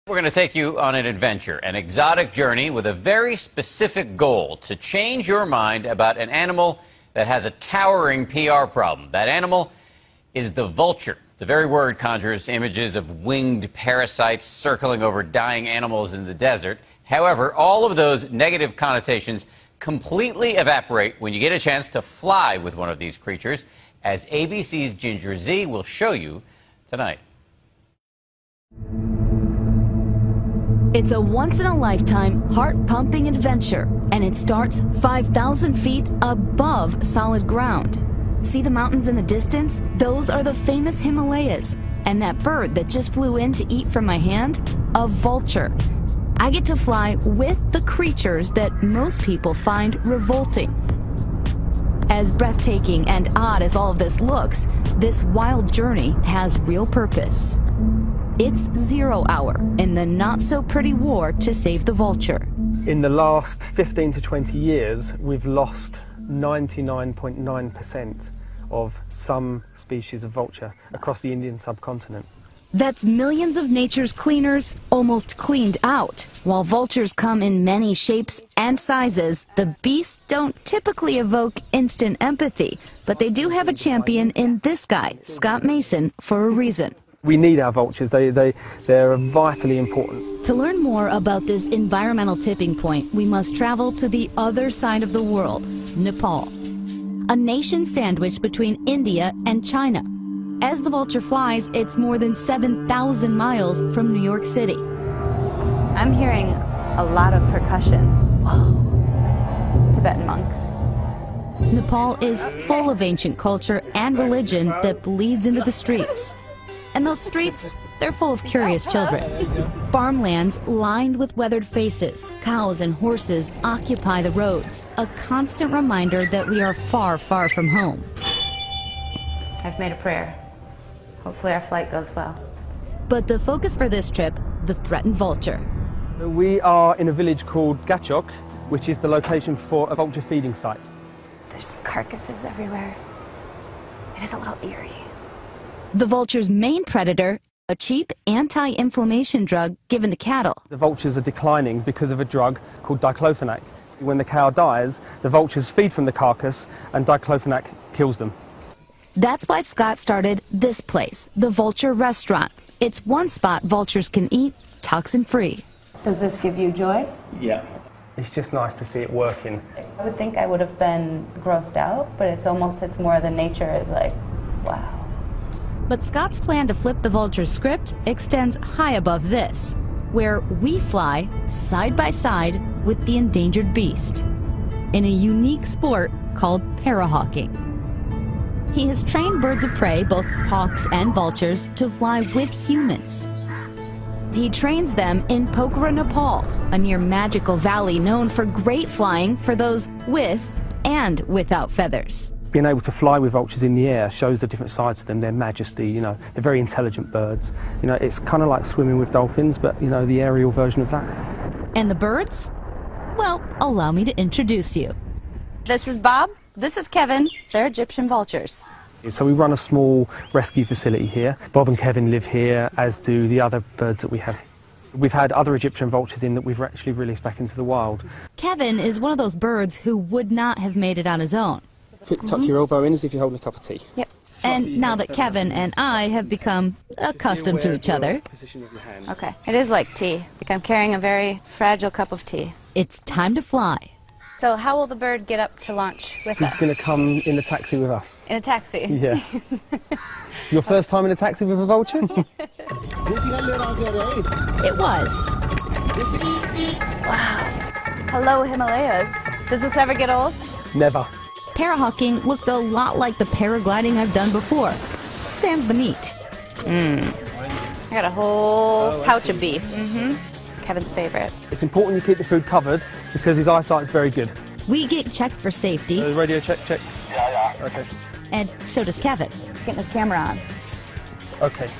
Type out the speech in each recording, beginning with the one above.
We're going to take you on an adventure, an exotic journey with a very specific goal: to change your mind about an animal that has a towering PR problem. That animal is the vulture. The very word conjures images of winged parasites circling over dying animals in the desert. However, all of those negative connotations completely evaporate when you get a chance to fly with one of these creatures, as ABC's Ginger Zee will show you tonight. It's a once-in-a-lifetime, heart-pumping adventure, and it starts 5,000 feet above solid ground. See the mountains in the distance? Those are the famous Himalayas. And that bird that just flew in to eat from my hand? A vulture. I get to fly with the creatures that most people find revolting. As breathtaking and odd as all of this looks, this wild journey has real purpose. It's 0 hour in the not-so-pretty war to save the vulture. In the last 15 to 20 years, we've lost 99.9% of some species of vulture across the Indian subcontinent. That's millions of nature's cleaners almost cleaned out. While vultures come in many shapes and sizes, the beasts don't typically evoke instant empathy, but they do have a champion in this guy, Scott Mason, for a reason. We need our vultures. They're vitally important. To learn more about this environmental tipping point, we must travel to the other side of the world, Nepal, a nation sandwiched between India and China. As the vulture flies, it's more than 7,000 miles from New York City. I'm hearing a lot of percussion. Whoa. It's Tibetan monks. Nepal is full of ancient culture and religion that bleeds into the streets. And those streets, they're full of curious children. Farmlands lined with weathered faces, cows and horses occupy the roads, a constant reminder that we are far, far from home. I've made a prayer. Hopefully our flight goes well. But the focus for this trip, the threatened vulture. We are in a village called Gachok, which is the location for a vulture feeding site. There's carcasses everywhere. It is a little eerie. The vulture's main predator, a cheap anti-inflammation drug given to cattle. The vultures are declining because of a drug called diclofenac. When the cow dies, the vultures feed from the carcass and diclofenac kills them. That's why Scott started this place, the Vulture Restaurant. It's one spot vultures can eat toxin-free. Does this give you joy? Yeah. It's just nice to see it working. I would think I would have been grossed out, but it's more the nature is like, wow. But Scott's plan to flip the vulture's script extends high above this, where we fly side by side with the endangered beast in a unique sport called parahawking. He has trained birds of prey, both hawks and vultures, to fly with humans. He trains them in Pokhara, Nepal, a near magical valley known for great flying for those with and without feathers. Being able to fly with vultures in the air shows the different sides to them, their majesty, you know, they're very intelligent birds. You know, it's kind of like swimming with dolphins, but, you know, the aerial version of that. And the birds? Well, allow me to introduce you. This is Bob. This is Kevin. They're Egyptian vultures. So we run a small rescue facility here. Bob and Kevin live here, as do the other birds that we have. We've had other Egyptian vultures in that we've actually released back into the wild. Kevin is one of those birds who would not have made it on his own. Tuck your elbow in as if you're holding a cup of tea. Yep. And now that Kevin and I have become accustomed to each other, Okay. It is like tea. Like I'm carrying a very fragile cup of tea. it's time to fly. So how will the bird get up to launch with us? He's going to come in a taxi with us. In a taxi? Yeah. Your first time in a taxi with a vulture? It was. Wow. Hello, Himalayas. Does this ever get old? Never. Parahawking looked a lot like the paragliding I've done before. Sans the meat. I got a whole pouch of beef. Kevin's favorite. It's important you keep the food covered because his eyesight's very good. We get checked for safety, Radio check. Yeah. Okay. and so does Kevin. Getting his camera on. Okay.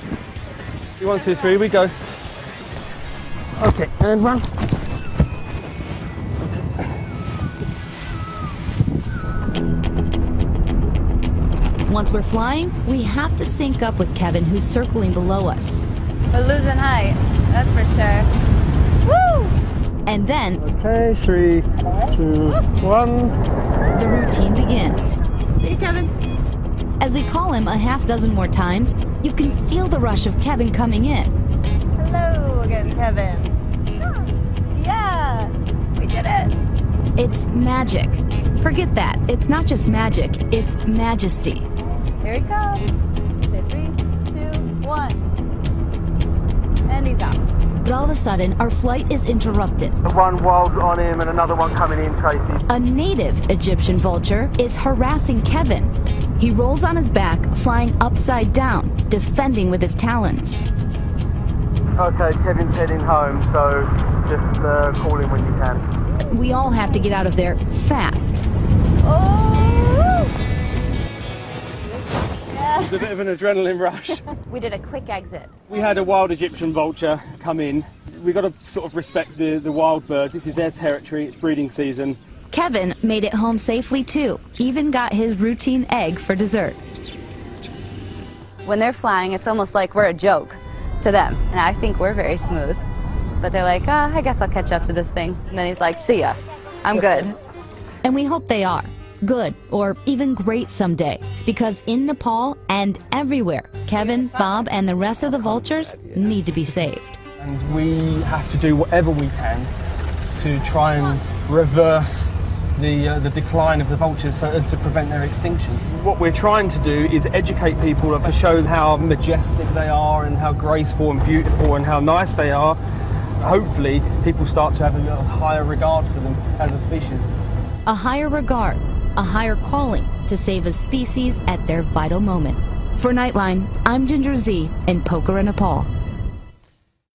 1, 2, 3, we go. Okay, and run. Once we're flying, we have to sync up with Kevin, who's circling below us. We're losing height, that's for sure. And then, Okay, 3, 2, 1. the routine begins. Hey, Kevin. As we call him a half dozen more times, you can feel the rush of Kevin coming in. Hello again, Kevin. Yeah, we did it. It's magic. Forget that. It's not just magic, it's majesty. Here he comes. Say 3, 2, 1. And he's out. But all of a sudden, our flight is interrupted. One wild's on him and another one coming in, Tracy. A native Egyptian vulture is harassing Kevin. He rolls on his back, flying upside down, defending with his talons. Okay, Kevin's heading home, so just call him when you can. We all have to get out of there fast. Oh! It's a bit of an adrenaline rush. We did a quick exit. We had a wild Egyptian vulture come in. We've got to sort of respect the wild birds. This is their territory, it's breeding season. Kevin made it home safely too, even got his routine egg for dessert. When they're flying, it's almost like we're a joke to them. And I think we're very smooth. But they're like, I guess I'll catch up to this thing. And then he's like, see ya. I'm good. And we hope they are. Good, or even great someday. Because in Nepal and everywhere, Kevin, Bob, and the rest of the vultures need to be saved. And we have to do whatever we can to try and reverse the decline of the vultures to prevent their extinction. What we're trying to do is educate people to show how majestic they are and how graceful and beautiful and how nice they are. Hopefully, people start to have a higher regard for them as a species. A higher regard, a higher calling to save a species at their vital moment. For Nightline, I'm Ginger Z in Pokhara, Nepal.